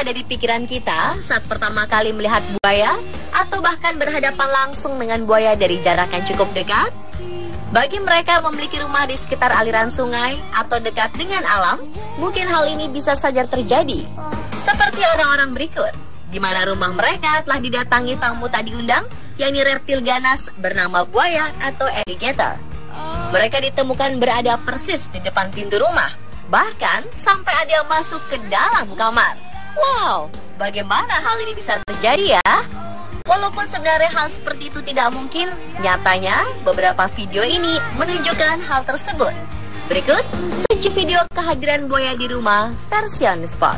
ada di pikiran kita saat pertama kali melihat buaya atau bahkan berhadapan langsung dengan buaya dari jarak yang cukup dekat? Bagi mereka yang memiliki rumah di sekitar aliran sungai atau dekat dengan alam, mungkin hal ini bisa saja terjadi. Seperti orang-orang berikut, di mana rumah mereka telah didatangi tamu tak diundang, yakni reptil ganas bernama buaya atau alligator. Mereka ditemukan berada persis di depan pintu rumah, bahkan sampai ada yang masuk ke dalam kamar. Wow, bagaimana hal ini bisa terjadi ya? Walaupun sebenarnya hal seperti itu tidak mungkin, nyatanya beberapa video ini menunjukkan hal tersebut. Berikut 7 video kehadiran buaya di rumah versi on the spot.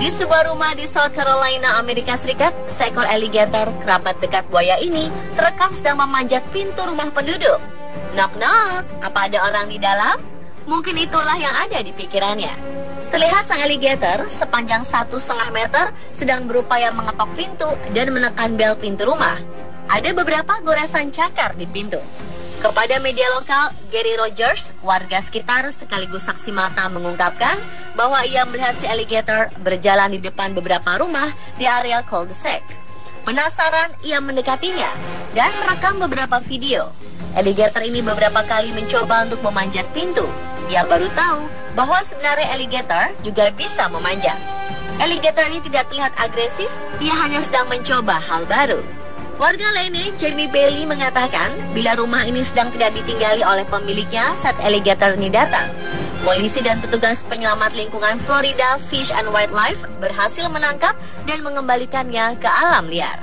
Di sebuah rumah di South Carolina, Amerika Serikat, seekor alligator kerabat dekat buaya ini terekam sedang memanjat pintu rumah penduduk. Knock knock, apa ada orang di dalam? Mungkin itulah yang ada di pikirannya. Terlihat sang alligator sepanjang 1,5 meter sedang berupaya mengetok pintu dan menekan bel pintu rumah. Ada beberapa goresan cakar di pintu. Kepada media lokal, Gary Rogers, warga sekitar sekaligus saksi mata, mengungkapkan bahwa ia melihat si alligator berjalan di depan beberapa rumah di area cul-de-sac. Penasaran, ia mendekatinya dan merekam beberapa video. Alligator ini beberapa kali mencoba untuk memanjat pintu. Ia baru tahu bahwa sebenarnya alligator juga bisa memanjat. Alligator ini tidak terlihat agresif, ia hanya sedang mencoba hal baru. Warga lainnya, Jamie Bailey, mengatakan bila rumah ini sedang tidak ditinggali oleh pemiliknya saat alligator ini datang. Polisi dan petugas penyelamat lingkungan Florida Fish and Wildlife berhasil menangkap dan mengembalikannya ke alam liar.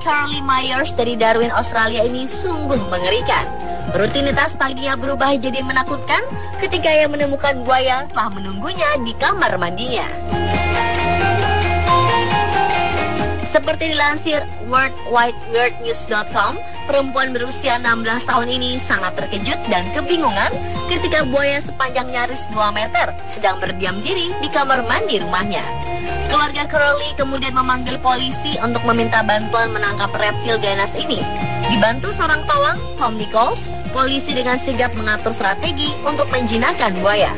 Carly Myers dari Darwin, Australia ini sungguh mengerikan. Rutinitas paginya berubah jadi menakutkan ketika ia menemukan buaya telah menunggunya di kamar mandinya. Seperti dilansir worldwideweird.news.com, perempuan berusia 16 tahun ini sangat terkejut dan kebingungan ketika buaya sepanjang nyaris 2 meter sedang berdiam diri di kamar mandi rumahnya. Keluarga Curly kemudian memanggil polisi untuk meminta bantuan menangkap reptil ganas ini. Dibantu seorang pawang, Tom Nichols, polisi dengan sigap mengatur strategi untuk menjinakkan buaya.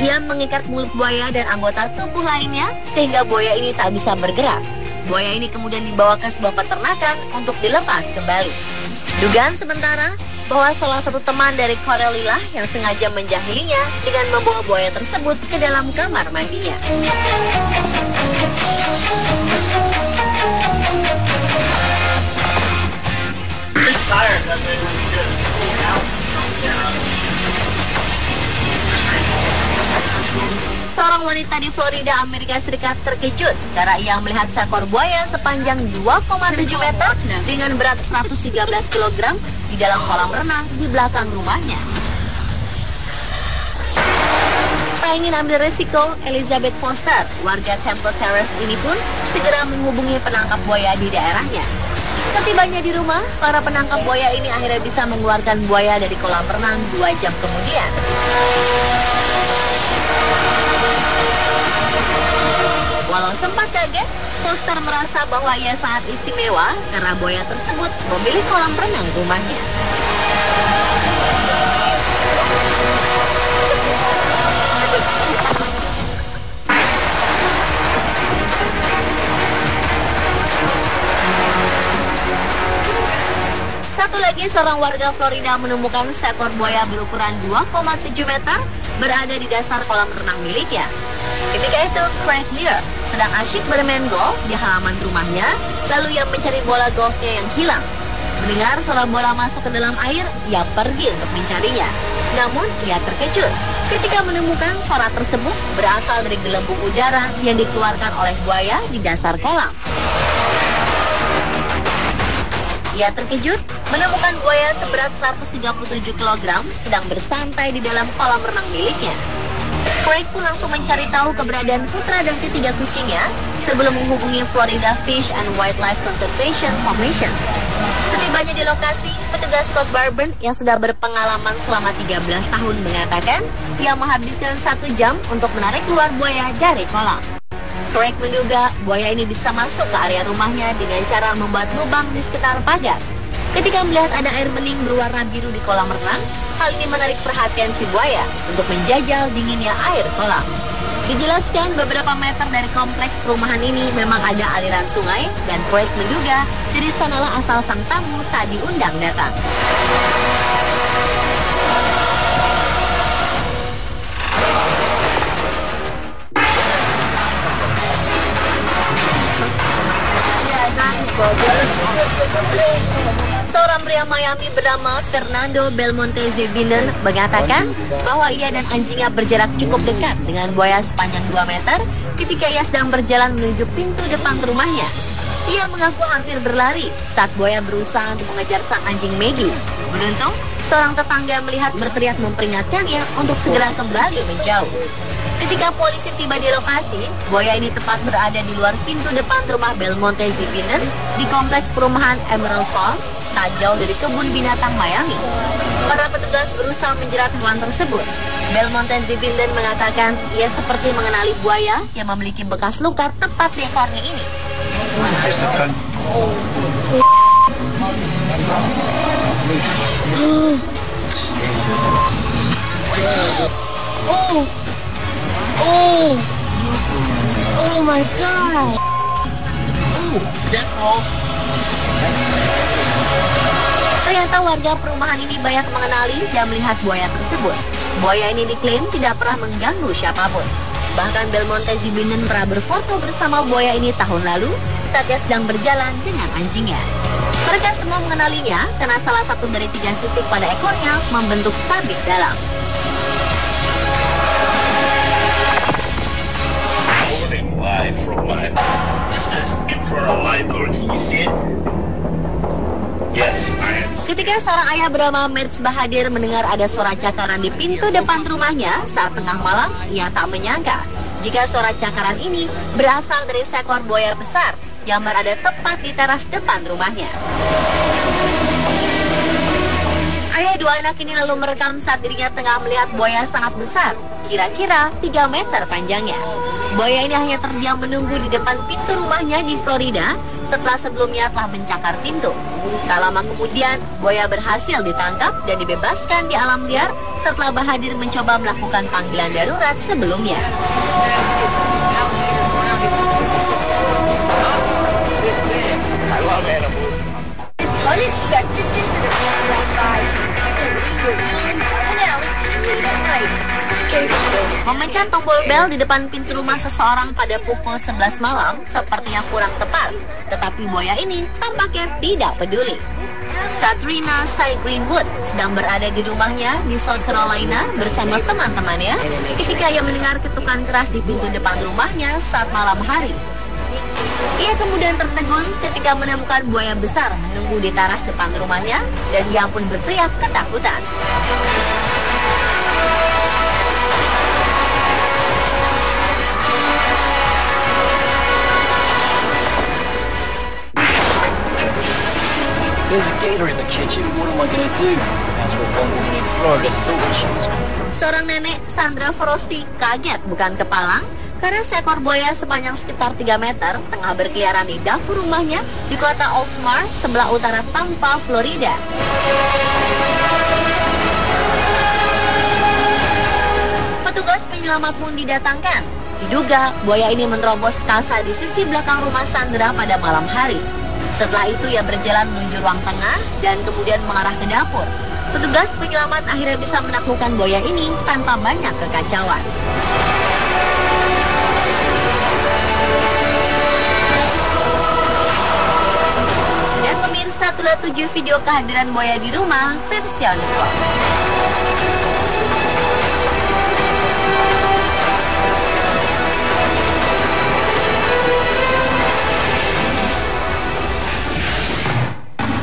Ia mengikat mulut buaya dan anggota tubuh lainnya sehingga buaya ini tak bisa bergerak. Buaya ini kemudian dibawa ke sebuah peternakan untuk dilepas kembali. Dugaan sementara bahwa salah satu teman dari Curly lah yang sengaja menjahilinya dengan membawa buaya tersebut ke dalam kamar mandinya. Seorang wanita di Florida, Amerika Serikat terkejut karena ia melihat seekor buaya sepanjang 2,7 meter dengan berat 113 kg di dalam kolam renang di belakang rumahnya. Tak ingin ambil resiko, Elizabeth Foster, warga Temple Terrace ini pun segera menghubungi penangkap buaya di daerahnya. Setibanya di rumah, para penangkap buaya ini akhirnya bisa mengeluarkan buaya dari kolam renang 2 jam kemudian. Walau sempat kaget, Foster merasa bahwa ia sangat istimewa karena buaya tersebut memilih kolam renang rumahnya. Satu lagi, seorang warga Florida menemukan seekor buaya berukuran 2,7 meter berada di dasar kolam renang miliknya. Ketika itu, Craig Lear sedang asyik bermain golf di halaman rumahnya, lalu ia mencari bola golfnya yang hilang. Mendengar suara bola masuk ke dalam air, ia pergi untuk mencarinya. Namun, ia terkejut ketika menemukan suara tersebut berasal dari gelembung udara yang dikeluarkan oleh buaya di dasar kolam. Ia terkejut menemukan buaya seberat 137 kg sedang bersantai di dalam kolam renang miliknya. Craig pun langsung mencari tahu keberadaan putra dan ketiga kucingnya sebelum menghubungi Florida Fish and Wildlife Conservation Commission. Setibanya di lokasi, petugas Scott Barburn yang sudah berpengalaman selama 13 tahun mengatakan ia menghabiskan 1 jam untuk menarik keluar buaya dari kolam. Craig menduga buaya ini bisa masuk ke area rumahnya dengan cara membuat lubang di sekitar pagar. Ketika melihat ada air bening berwarna biru di kolam renang, hal ini menarik perhatian si buaya untuk menjajal dinginnya air kolam. Dijelaskan beberapa meter dari kompleks perumahan ini memang ada aliran sungai dan Craig menduga dari sanalah asal sang tamu tak diundang datang. Seorang pria Miami bernama Fernando Belmonte Zebinen mengatakan bahwa ia dan anjingnya berjarak cukup dekat dengan buaya sepanjang 2 meter ketika ia sedang berjalan menuju pintu depan rumahnya. Ia mengaku hampir berlari saat buaya berusaha untuk mengejar sang anjing Maggie. Beruntung, seorang tetangga melihat berteriak memperingatkannya untuk segera kembali menjauh. Ketika polisi tiba di lokasi, buaya ini tepat berada di luar pintu depan rumah Belmonte Zebinen di kompleks perumahan Emerald Palms, tak jauh dari kebun binatang Miami. Para petugas berusaha menjerat hewan tersebut. Belmonte Zebinen mengatakan ia seperti mengenali buaya yang memiliki bekas luka tepat di ekornya ini. Oh my god. Ternyata warga perumahan ini banyak mengenali dan melihat buaya tersebut. Buaya ini diklaim tidak pernah mengganggu siapapun. Bahkan Belmonte Zebinen pernah berfoto bersama buaya ini tahun lalu saat ia sedang berjalan dengan anjingnya. Mereka semua mengenalinya karena salah satu dari 3 sisik pada ekornya membentuk sabit dalam. Live from my... This is infrared light, or can you see it? Yes, I am. Ketika seorang ayah bernama Mets Bahadir mendengar ada suara cakaran di pintu depan rumahnya saat tengah malam, ia tak menyangka jika suara cakaran ini berasal dari seekor buaya besar yang berada tepat di teras depan rumahnya. Ayah 2 anak ini lalu merekam saat dirinya tengah melihat buaya sangat besar, kira-kira 3 meter panjangnya. Buaya ini hanya terdiam menunggu di depan pintu rumahnya di Florida setelah sebelumnya telah mencakar pintu. Tak lama kemudian, buaya berhasil ditangkap dan dibebaskan di alam liar setelah Bahadir mencoba melakukan panggilan darurat sebelumnya. Unexpected visitor guys. Memencet tombol bel di depan pintu rumah seseorang pada pukul 11 malam sepertinya kurang tepat, tetapi buaya ini tampaknya tidak peduli. Satrina Sy Greenwood sedang berada di rumahnya di South Carolina bersama teman-temannya ketika ia mendengar ketukan keras di pintu depan rumahnya saat malam hari. Ia kemudian tertegun ketika menemukan buaya besar menunggu di teras depan rumahnya dan ia pun berteriak ketakutan. There's a gator in the kitchen. What am I gonna do? That's what one woman in Florida thought she was. Seorang nenek, Sandra Frosty, kaget bukan kepalang karena seekor buaya sepanjang sekitar 3 meter tengah berkeliaran di dapur rumahnya di kota Oldsmar, sebelah utara Tampa, Florida. Petugas penyelamat pun didatangkan. Diduga buaya ini menerobos kasa di sisi belakang rumah Sandra pada malam hari. Setelah itu ia berjalan menuju ruang tengah dan kemudian mengarah ke dapur. Petugas penyelamat akhirnya bisa menaklukkan buaya ini tanpa banyak kekacauan. Dan pemirsa telah 7 video kehadiran buaya di rumah versi on the spot.